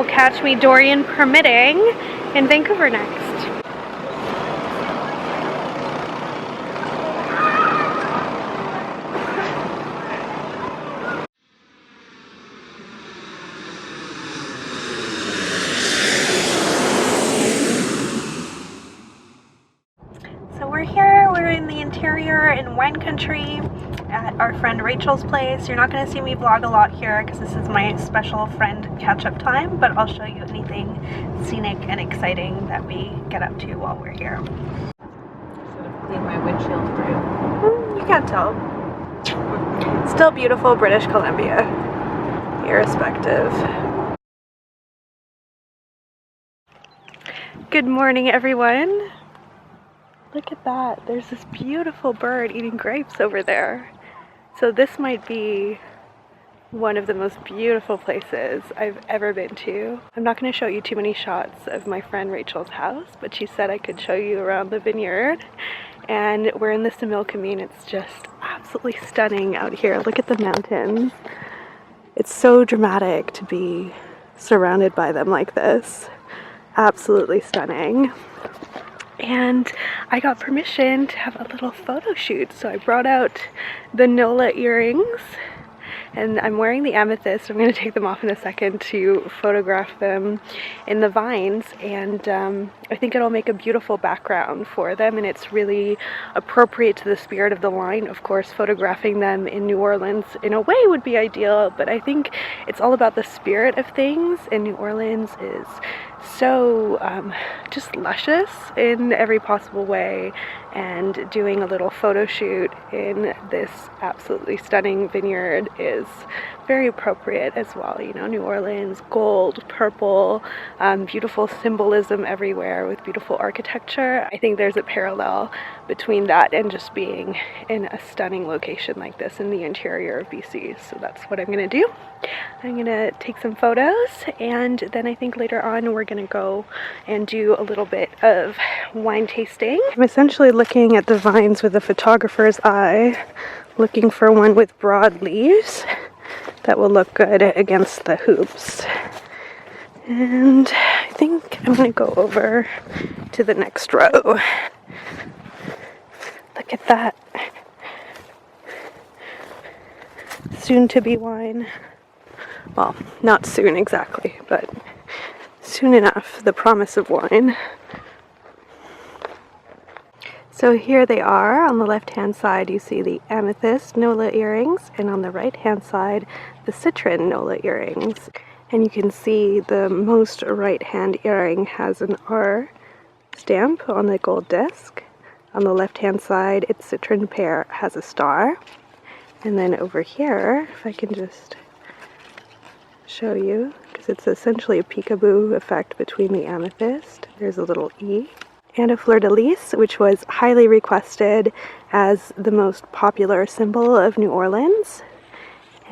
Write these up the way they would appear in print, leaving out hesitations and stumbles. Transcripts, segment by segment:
will catch me, Dorian permitting, in Vancouver next. So we're here, we're in the interior in wine country at our friend Rachel's place. You're not going to see me vlog a lot here because this is my special friend catch-up time, but I'll show you anything scenic and exciting that we get up to while we're here. Should have cleaned my windshield for you. You can't tell. Still beautiful British Columbia, irrespective. Good morning, everyone. Look at that. There's this beautiful bird eating grapes over there. So this might be one of the most beautiful places I've ever been to. I'm not going to show you too many shots of my friend Rachel's house, but she said I could show you around the vineyard. And we're in the Similkameen. It's just absolutely stunning out here. Look at the mountains. It's so dramatic to be surrounded by them like this. Absolutely stunning. And I got permission to have a little photo shoot, so I brought out the Nola earrings, and I'm wearing the amethyst. I'm going to take them off in a second to photograph them in the vines, and I think it'll make a beautiful background for them, and it's really appropriate to the spirit of the wine. Of course, photographing them in New Orleans in a way would be ideal, but I think it's all about the spirit of things, and New Orleans is so just luscious in every possible way, and doing a little photo shoot in this absolutely stunning vineyard is very appropriate as well. You know, New Orleans, gold, purple, beautiful symbolism everywhere with beautiful architecture. I think there's a parallel between that and just being in a stunning location like this in the interior of BC. So that's what I'm gonna do. I'm gonna take some photos, and then I think later on we're gonna go and do a little bit of wine tasting. I'm essentially looking at the vines with a photographer's eye, looking for one with broad leaves that will look good against the hoops. And I think I'm gonna go over to the next row. Look at that. Soon to be wine. Well, not soon exactly, but soon enough, the promise of wine. So here they are. On the left hand side you see the amethyst Nola earrings, and on the right hand side the citron Nola earrings. And you can see the most right hand earring has an R stamp on the gold disc. On the left hand side its citron pair has a star. And then over here, if I can just show you, because it's essentially a peekaboo effect between the amethyst, there's a little E. And a fleur-de-lis, which was highly requested as the most popular symbol of New Orleans.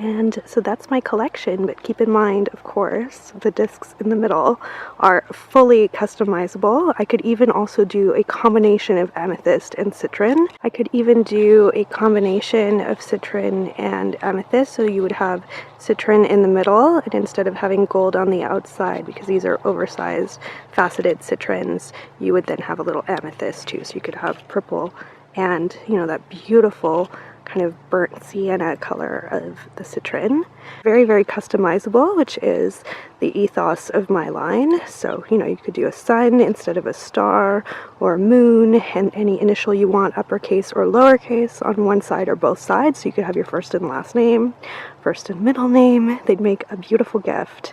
And so that's my collection, but keep in mind, of course, the discs in the middle are fully customizable. I could even also do a combination of amethyst and citron. I could even do a combination of citron and amethyst, so you would have citron in the middle, and instead of having gold on the outside, because these are oversized faceted citrons, you would then have a little amethyst too, so you could have purple and, you know, that beautiful kind of burnt sienna color of the citron. Very, very customizable, which is the ethos of my line. So, you know, you could do a sun instead of a star, or a moon, and any initial you want, uppercase or lowercase, on one side or both sides. So you could have your first and last name, first and middle name. They'd make a beautiful gift.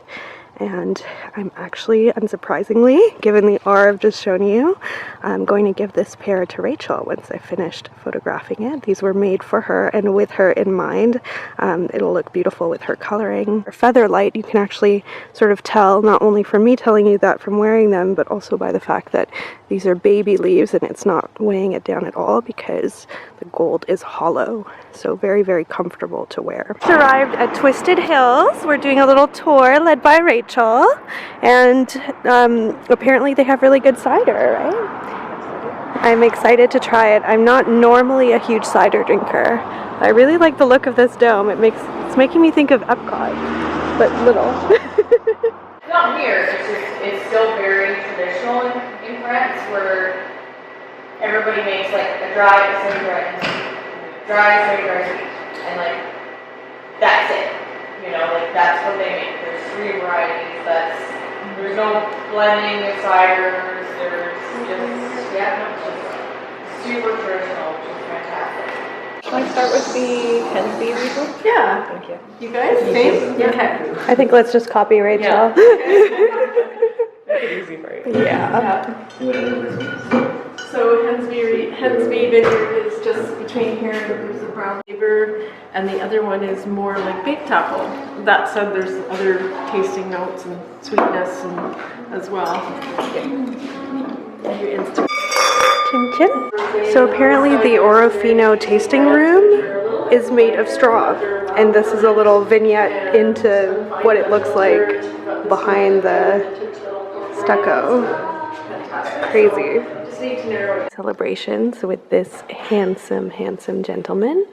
And I'm actually, unsurprisingly, given the R I've just shown you, I'm going to give this pair to Rachel once I've finished photographing it. These were made for her and with her in mind. It'll look beautiful with her coloring. For feather light, you can actually sort of tell, not only from me telling you that from wearing them, but also by the fact that these are baby leaves and it's not weighing it down at all because the gold is hollow. So very, very comfortable to wear. Just arrived at Twisted Hills. We're doing a little tour led by Rachel, and apparently they have really good cider, right? I'm excited to try it. I'm not normally a huge cider drinker. I really like the look of this dome. It's making me think of Epcot, but little. not weird, it's just, it's still very traditional in France, where everybody makes like a dry, sweet, and like, that's it. You know, like that's what they make. There's 3 varieties, there's no blending of ciders, there's just, it's just super traditional, which is fantastic. Shall I start with the hand-made reason? Yeah. Thank you. You guys, same? Yeah. Okay. I think let's just copy Rachel. Yeah. Make it easy for you. Yeah. So hand-made vineyard is just between here and there's a brown flavor, and the other one is more like baked apple. That said, there's other tasting notes and sweetness as well. And your instant. Chin chin. So apparently the Orofino tasting room is made of straw, and this is a little vignette into what it looks like behind the stucco. Crazy. Celebrations with this handsome gentleman.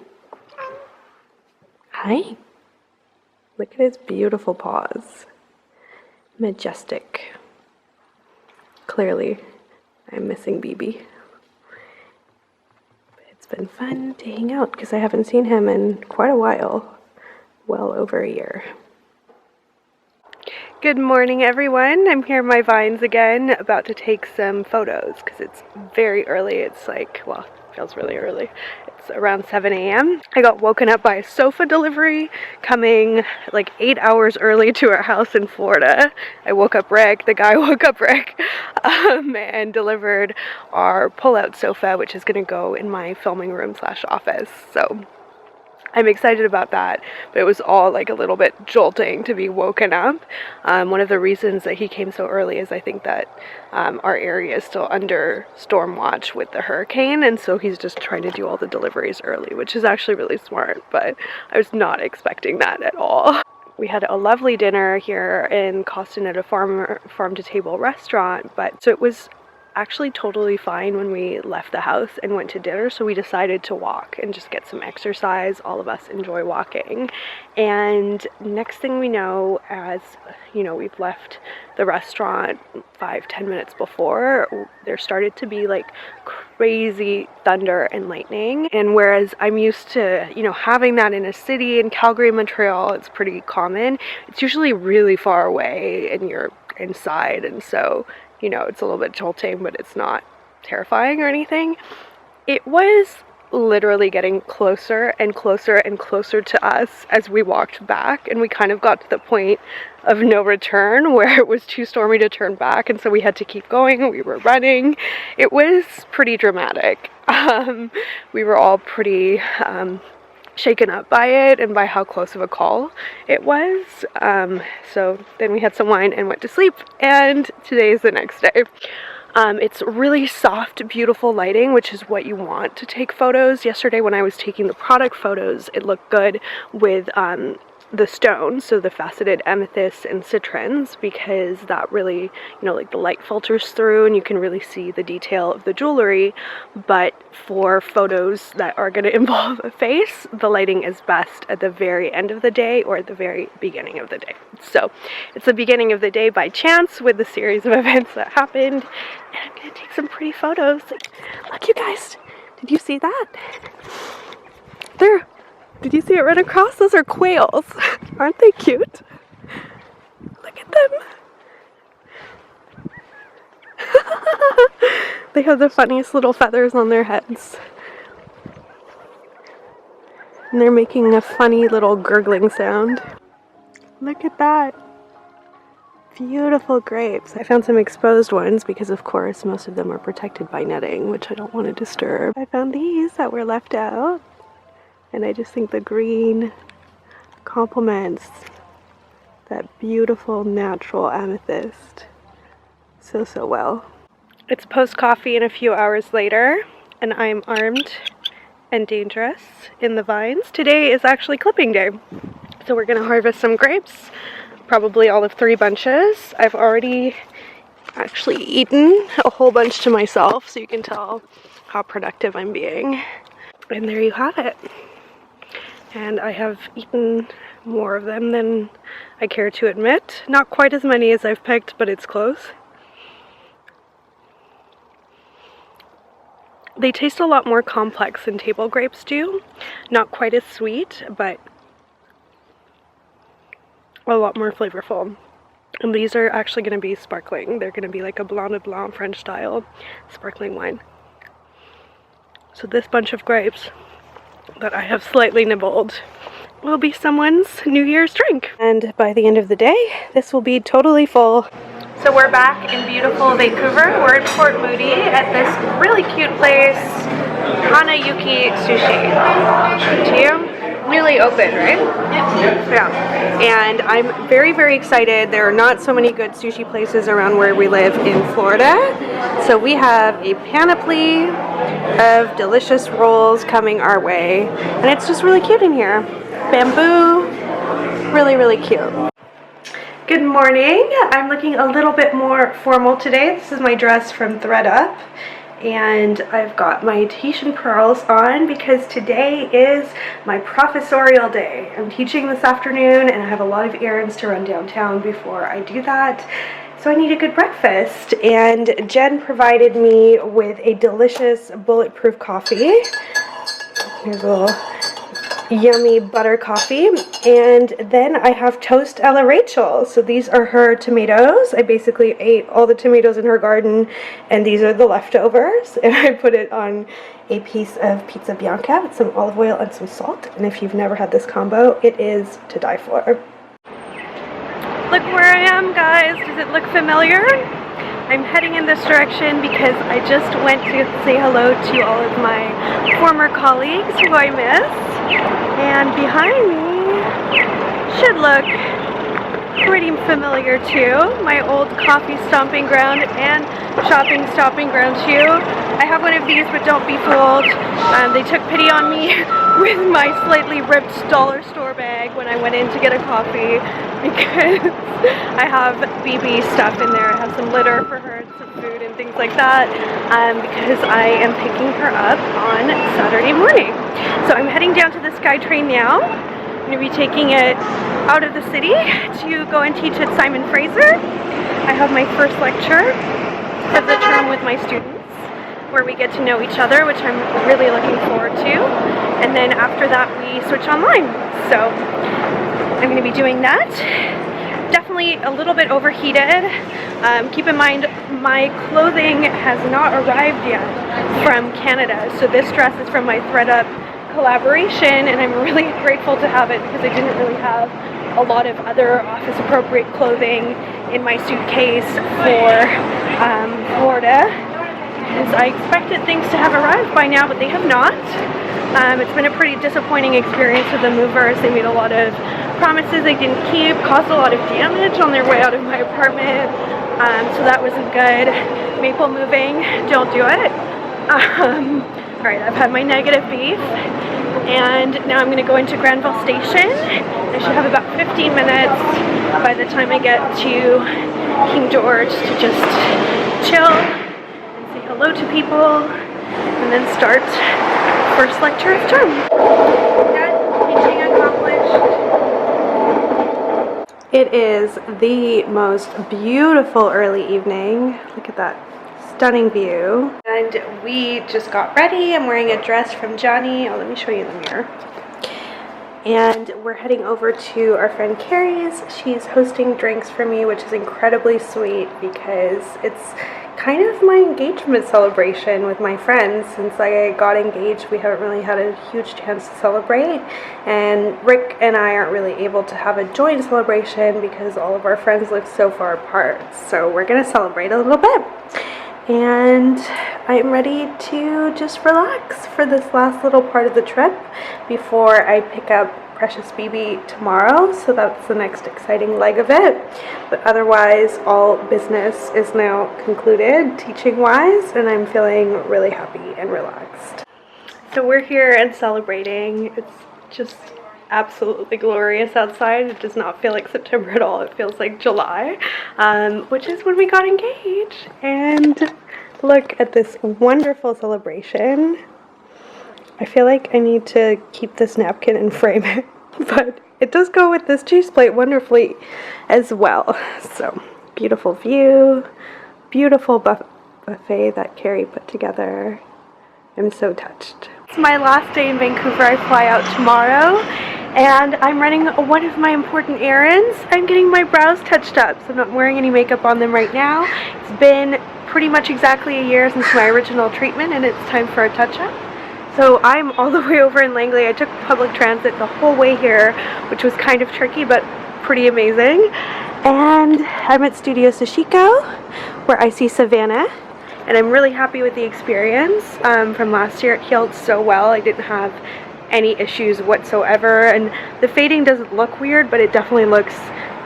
Hi. Look at his beautiful paws. Majestic. Clearly, I'm missing BB. It's been fun to hang out because I haven't seen him in quite a while. Well over a year. Good morning, everyone. I'm here in my vines again, about to take some photos because it's very early. It's like, well, it feels really early. It's around 7 a.m. I got woken up by a sofa delivery coming like 8 hours early to our house in Florida. I woke up Rick, the guy woke up Rick, and delivered our pull-out sofa, which is going to go in my filming room / office. So I'm excited about that, but it was all like a little bit jolting to be woken up. One of the reasons that he came so early is I think that our area is still under storm watch with the hurricane, and so he's just trying to do all the deliveries early, which is actually really smart, but I was not expecting that at all. We had a lovely dinner here in Coston at a farm-to-table restaurant, so it was actually totally fine when we left the house and went to dinner, so we decided to walk and just get some exercise. All of us enjoy walking, and next thing we know, as you know, we've left the restaurant 5-10 minutes before, there started to be like crazy thunder and lightning. And whereas I'm used to, you know, having that in a city, in Calgary, Montreal, it's pretty common, it's usually really far away and you're inside, and so, you know, it's a little bit jolting, but it's not terrifying or anything. It was literally getting closer and closer and closer to us as we walked back, and we kind of got to the point of no return where it was too stormy to turn back, and so we had to keep going. We were running. It was pretty dramatic. We were all pretty shaken up by it and by how close of a call it was. So then we had some wine and went to sleep, and today is the next day. It's really soft, beautiful lighting, which is what you want to take photos. Yesterday when I was taking the product photos, it looked good with the stones, so the faceted amethysts and citrons, because that really, you know, like the light filters through and you can really see the detail of the jewelry. But for photos that are going to involve a face, the lighting is best at the very end of the day or at the very beginning of the day. So it's the beginning of the day by chance with the series of events that happened, and I'm going to take some pretty photos. Look, you guys, did you see that? There. Did you see it run across? Those are quails. Aren't they cute? Look at them. They have the funniest little feathers on their heads. And they're making a funny little gurgling sound. Look at that. Beautiful grapes. I found some exposed ones because, of course, most of them are protected by netting, which I don't want to disturb. I found these that were left out. And I just think the green complements that beautiful natural amethyst so well. It's post-coffee and a few hours later, and I'm armed and dangerous in the vines. Today is actually clipping day, so we're going to harvest some grapes, probably all of 3 bunches. I've already actually eaten a whole bunch to myself, so you can tell how productive I'm being. And there you have it. And I have eaten more of them than I care to admit. Not quite as many as I've picked, but it's close. They taste a lot more complex than table grapes do. Not quite as sweet, but a lot more flavorful. And these are actually going to be sparkling. They're going to be like a Blanc de Blanc French style sparkling wine. So this bunch of grapes that I have slightly nibbled will be someone's New Year's drink. And by the end of the day, this will be totally full. So we're back in beautiful Vancouver. We're in Port Moody at this really cute place, Hanayuki Sushi. To you? Really open, right? Yeah. And I'm very, very excited. There are not so many good sushi places around where we live in Florida. So we have a panoply of delicious rolls coming our way. And it's just really cute in here. Bamboo, really, really cute. Good morning. I'm looking a little bit more formal today. This is my dress from ThredUp. And I've got my Tahitian pearls on because today is my professorial day. I'm teaching this afternoon and I have a lot of errands to run downtown before I do that. So I need a good breakfast, and Jen provided me with a delicious bulletproof coffee. Here's a little yummy butter coffee, and then I have toast a la Rachel. So these are her tomatoes. I basically ate all the tomatoes in her garden, and these are the leftovers, and I put it on a piece of pizza bianca with some olive oil and some salt. And if you've never had this combo, it is to die for. Look where I am, guys. Does it look familiar? I'm heading in this direction because I just went to say hello to all of my former colleagues who I miss. And behind me should look pretty familiar too. My old coffee stomping ground and shopping stomping ground too. I have one of these, but don't be fooled. They took pity on me with my slightly ripped dollar store bag when I went in to get a coffee because I have BB stuff in there. I have some litter for her and some food and things like that because I am picking her up on Saturday morning. So I'm heading down to the SkyTrain now. I'm going to be taking it out of the city to go and teach at Simon Fraser. I have my first lecture of the term with my students where we get to know each other, which I'm really looking forward to. And then after that we switch online. So I'm going to be doing that. Definitely a little bit overheated. Keep in mind my clothing has not arrived yet from Canada. So this dress is from my ThredUp collaboration, and I'm really grateful to have it because I didn't really have a lot of other office appropriate clothing in my suitcase for Florida. Because I expected things to have arrived by now, but they have not. It's been a pretty disappointing experience with the movers. They made a lot of promises they didn't keep, caused a lot of damage on their way out of my apartment, so that wasn't good. Maple moving, don't do it. Alright, I've had my negative beef, and now I'm going to go into Granville Station. I should have about 15 minutes by the time I get to King George to just chill and say hello to people, and then start first lecture of term. Done, teaching accomplished. It is the most beautiful early evening. Look at that stunning view. And we just got ready. I'm wearing a dress from Johnny. Oh, let me show you the mirror. And we're heading over to our friend Carrie's. She's hosting drinks for me, which is incredibly sweet because it's kind of my engagement celebration with my friends. Since I got engaged, we haven't really had a huge chance to celebrate, and Rick and I aren't really able to have a joint celebration because all of our friends live so far apart. So we're gonna celebrate a little bit, and I'm ready to just relax for this last little part of the trip before I pick up Precious BB tomorrow, so that's the next exciting leg of it. But otherwise, all business is now concluded teaching wise, and I'm feeling really happy and relaxed. So we're here and celebrating. It's just absolutely glorious outside. It does not feel like September at all. It feels like July, which is when we got engaged. And look at this wonderful celebration. I feel like I need to keep this napkin and frame it, but it does go with this cheese plate wonderfully as well. So, beautiful view, beautiful buffet that Carrie put together. I'm so touched. It's my last day in Vancouver. I fly out tomorrow, and I'm running one of my important errands. I'm getting my brows touched up, so I'm not wearing any makeup on them right now. It's been pretty much exactly a year since my original treatment, and it's time for a touch-up. So I'm all the way over in Langley. I took public transit the whole way here, which was kind of tricky, but pretty amazing. And I'm at Studio Sashiko, where I see Savannah. And I'm really happy with the experience. From last year, it healed so well. I didn't have any issues whatsoever. And the fading doesn't look weird, but it definitely looks,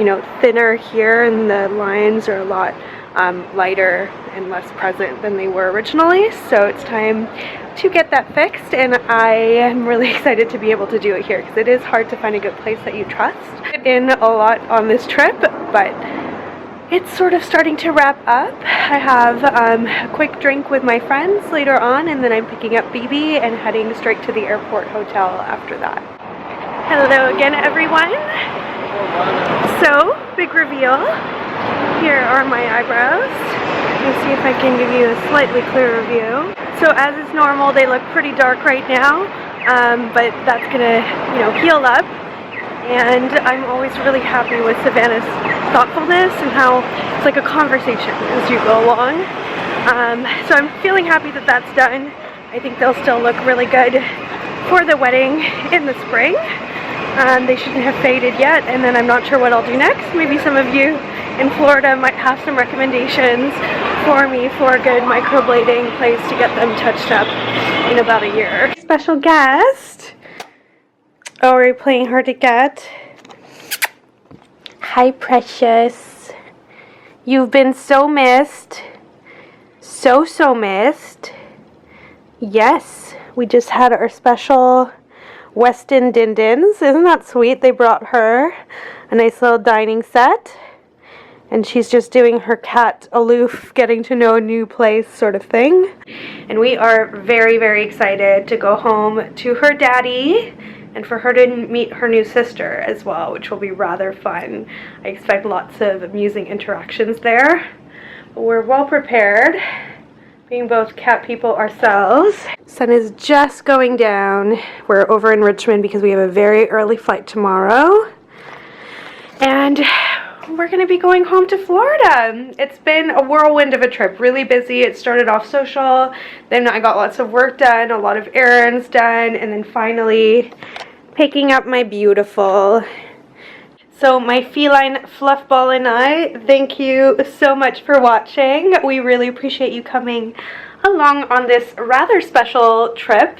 you know, thinner here, and the lines are a lot lighter and less present than they were originally. So it's time to get that fixed, and I am really excited to be able to do it here, because it is hard to find a good place that you trust. In a lot on this trip, but it's sort of starting to wrap up. I have a quick drink with my friends later on, and then I'm picking up BB and heading straight to the airport hotel after that. Hello again, everyone. So, big reveal. Here are my eyebrows. Let's see if I can give you a slightly clearer view. So as is normal, they look pretty dark right now, but that's gonna, you know, heal up. And I'm always really happy with Savannah's thoughtfulness and how it's like a conversation as you go along. So I'm feeling happy that that's done. I think they'll still look really good for the wedding in the spring. They shouldn't have faded yet, and then I'm not sure what I'll do next. Maybe some of you in Florida might have some recommendations for me for a good microblading place to get them touched up in about a year. Special guest. Oh, are you playing hard to get? Hi, precious. You've been so missed. So missed. Yes, we just had our special Weston Dindins. Isn't that sweet? They brought her a nice little dining set. And she's just doing her cat aloof, getting to know a new place sort of thing. And we are very, very excited to go home to her daddy and for her to meet her new sister as well, which will be rather fun. I expect lots of amusing interactions there. But we're well prepared, being both cat people ourselves. Sun is just going down. We're over in Richmond because we have a very early flight tomorrow. And we're going to be going home to Florida. It's been a whirlwind of a trip, really busy. It started off social, then I got lots of work done, a lot of errands done, and then finally picking up my beautiful. So my feline fluff ball and I, thank you so much for watching. We really appreciate you coming along on this rather special trip.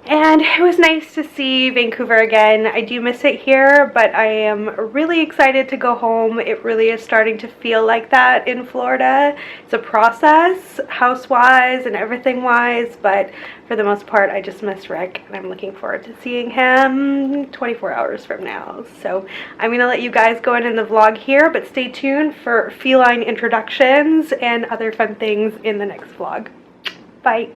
And it was nice to see Vancouver again. I do miss it here, but I am really excited to go home. It really is starting to feel like that in Florida. It's a process, house-wise and everything-wise, but for the most part, I just miss Rick, and I'm looking forward to seeing him 24 hours from now. So I'm going to let you guys go in the vlog here, but stay tuned for feline introductions and other fun things in the next vlog. Bye.